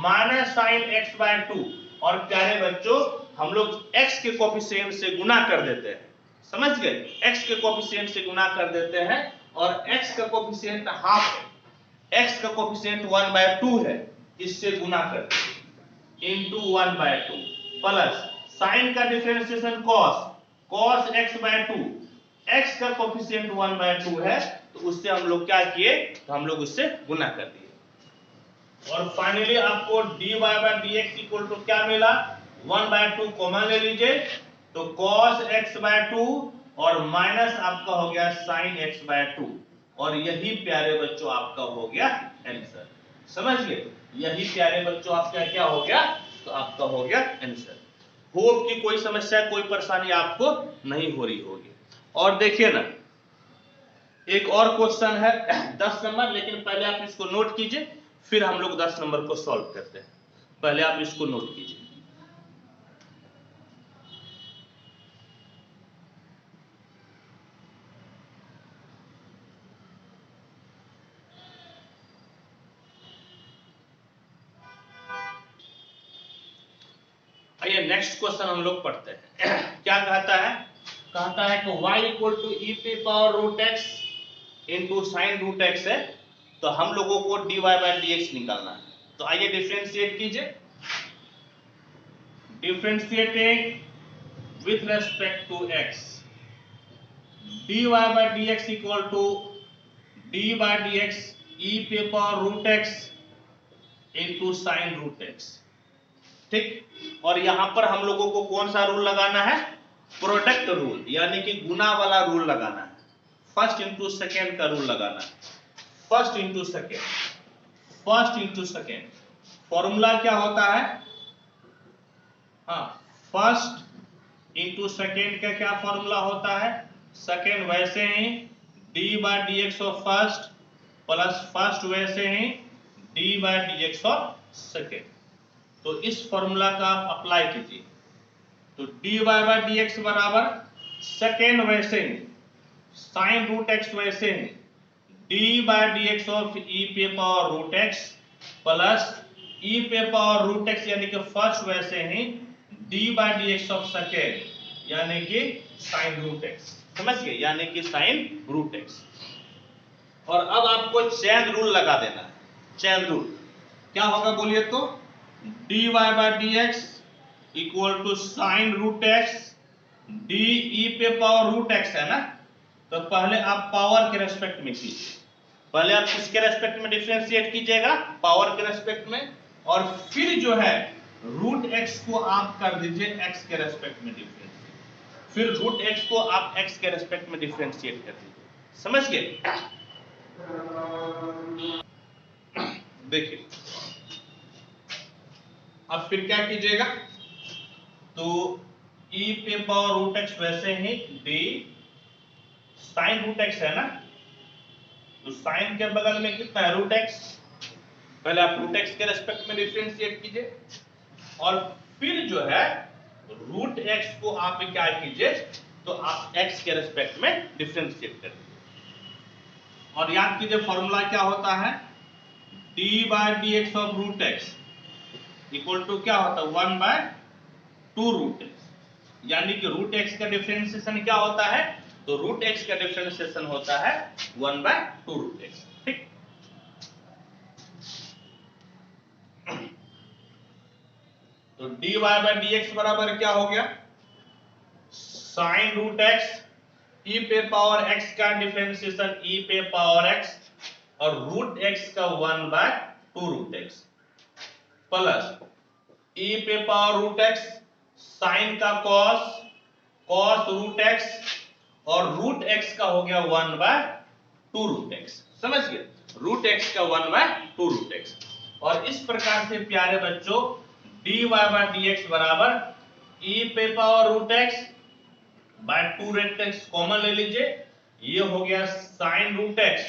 माइनस साइन x बाय 2, और प्यारे बच्चों हम लोग x के कोफिशिएंट से गुना कर देते हैं। समझ गए, x के कोफिशिएंट से गुना कर देते हैं, और x का कोफिशिएंट हाफ है, x का कोफिशिएंट 1/2 है, इससे गुना कर इंटू 1/2 प्लस साइन का differentiation cos x by 2, x का कोफिशिएंट 1/2 है, तो उससे हम लोग क्या किए, तो हम लोग उससे गुना कर दिए। और फाइनली आपको dy by dx equal to क्या मिला, 1/2 कॉमन ले लीजिए, तो cos x बाय 2 और माइनस आपका हो गया sin x बाय 2, और यही प्यारे बच्चों आपका हो गया आंसर। समझ गए, यही प्यारे बच्चों आपका क्या हो गया, तो आपका हो गया आंसर। होप कि कोई समस्या कोई परेशानी आपको नहीं हो रही होगी। और देखिए ना, एक और क्वेश्चन है 10 नंबर, लेकिन पहले आप इसको नोट कीजिए, फिर हम लोग 10 नंबर को सॉल्व करते हैं। पहले आप इसको नोट कीजिए। आइए नेक्स्ट क्वेश्चन हम लोग पढ़ते हैं। क्या कहता है कि y इक्वल टू ई पी power root x into sine root x है, तो हम लोगों को dy बाय dx निकालना है। तो आइए डिफरेंशिएट कीजिए, differentiating with respect to x, dy by dx equal to d by dx e पे power root x into sine root x. ठीक। और यहां पर हम लोगों को कौन सा रूल लगाना है? प्रोडक्ट रूल, यानी कि गुना वाला रूल लगाना है। फर्स्ट इंटू सेकेंड का रूल लगाना है। First into second, first into second formula क्या होता है? हाँ, फर्स्ट इंटू सेकेंड का क्या फॉर्मूला होता है? सेकेंड वैसे ही D by D x of first plus first वैसे ही D by D x of second. तो इस फॉर्मूला का आप अप्लाई कीजिए। तो D Y by D x बराबर सेकेंड वैसे ही साइन रूट एक्स वैसे ही D by D x of E पे पावर रूट एक्स प्लस ई पे पावर रूट एक्स यानी कि फर्स्ट वैसे ही D by D x of second यानी कि साइन रूट एक्स। समझ गए? यानी कि साइन रूट एक्स। और अब आपको चेन रूल लगा देना है। चेन रूल क्या होगा बोलिए तो? D Y by D x equal to sine root x d e पे पावर रूट एक्स है ना। तो पहले आप पावर के रेस्पेक्ट में कीजिए। पहले आप किसके रेस्पेक्ट में डिफरेंशिएट कीजिएगा? पावर के रेस्पेक्ट में। और फिर जो है रूट एक्स को आप कर दीजिए एक्स के रेस्पेक्ट में डिफरेंशिएट। फिर रूट एक्स को आप एक्स के रेस्पेक्ट में डिफरेंशिएट कर दीजिए। समझ गए? देखिए अब फिर क्या कीजिएगा? तो e पे पावर रूट एक्स वैसे ही डी साइन रूट एक्स है ना। तो साइन के बगल में कितना है? Root x. पहले आप रूट एक्स के रेस्पेक्ट में डिफरेंशिएट कीजिए और फिर जो है रूट एक्स को आप क्या कीजिए? तो आप एक्स के रेस्पेक्ट में डिफरेंशिएट कर दीजिए। और याद कीजिए फॉर्मूला क्या होता है? D by D x of root x equal to क्या होता है? 1 बाय 2 रूट एक्स। यानी कि रूट एक्स का डिफरेंशिएशन क्या होता है? तो रूट एक्स का डिफरेंशिएशन होता है 1 बाय 2 रूट एक्स। ठीक। तो D Y by D x बराबर क्या हो गया? साइन रूट एक्स ई पे पावर एक्स का डिफरेंशिएशन ई पे पावर एक्स और रूट एक्स का 1 बाय 2 रूट एक्स प्लस ई पे पावर रूट एक्स साइन का कॉस कॉस रूट एक्स और रूट एक्स का हो गया 1 बाय 2 रूट एक्स। समझ गए? रूट एक्स का 1 बाय 2 रूट एक्स। और इस प्रकार से प्यारे बच्चों d Y by D x बराबर ई पे power root x by 2 root x common ले लीजिए। ये हो गया साइन रूट एक्स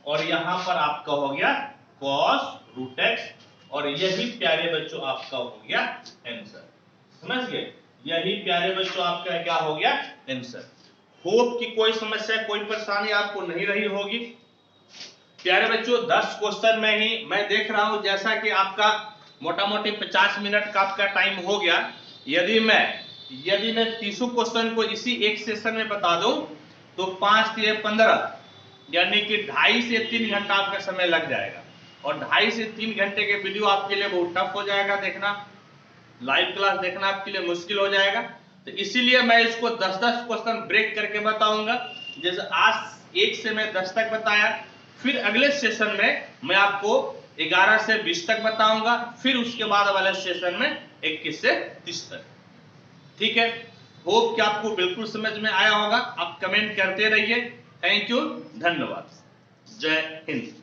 और यहां पर आपका हो गया कॉस रूट एक्स और यही प्यारे बच्चों आपका हो गया आंसर। समझ गए? यही प्यारे बच्चों आपका क्या हो गया? आंसर। होप कि कोई समस्या कोई परेशानी आपको नहीं रही होगी। प्यारे बच्चों 10 क्वेश्चन में ही मैं देख रहा हूं जैसा कि आपका मोटा मोटी 50 मिनट का आपका टाइम हो गया। यदि मैं 30 क्वेश्चन को इसी एक सेशन में बता दूं तो 5 से 15 यानी कि 2.5 से 3 घंटा आपका समय लग जाएगा। और 2.5 से 3 घंटे के वीडियो आपके लिए बहुत टफ हो जाएगा देखना। लाइव क्लास देखना आपके लिए मुश्किल हो जाएगा। तो इसीलिए मैं इसको 10-10 क्वेश्चन ब्रेक करके बताऊंगा। जैसे आज 1 से मैं 10 तक बताया, फिर अगले सेशन में मैं आपको 11 से 20 तक बताऊंगा, फिर उसके बाद वाले सेशन में 21 से 30 तक। ठीक है? होप कि आपको बिल्कुल समझ में आया होगा। आप कमेंट करते रहिए। थैंक यू, धन्यवाद, जय हिंद।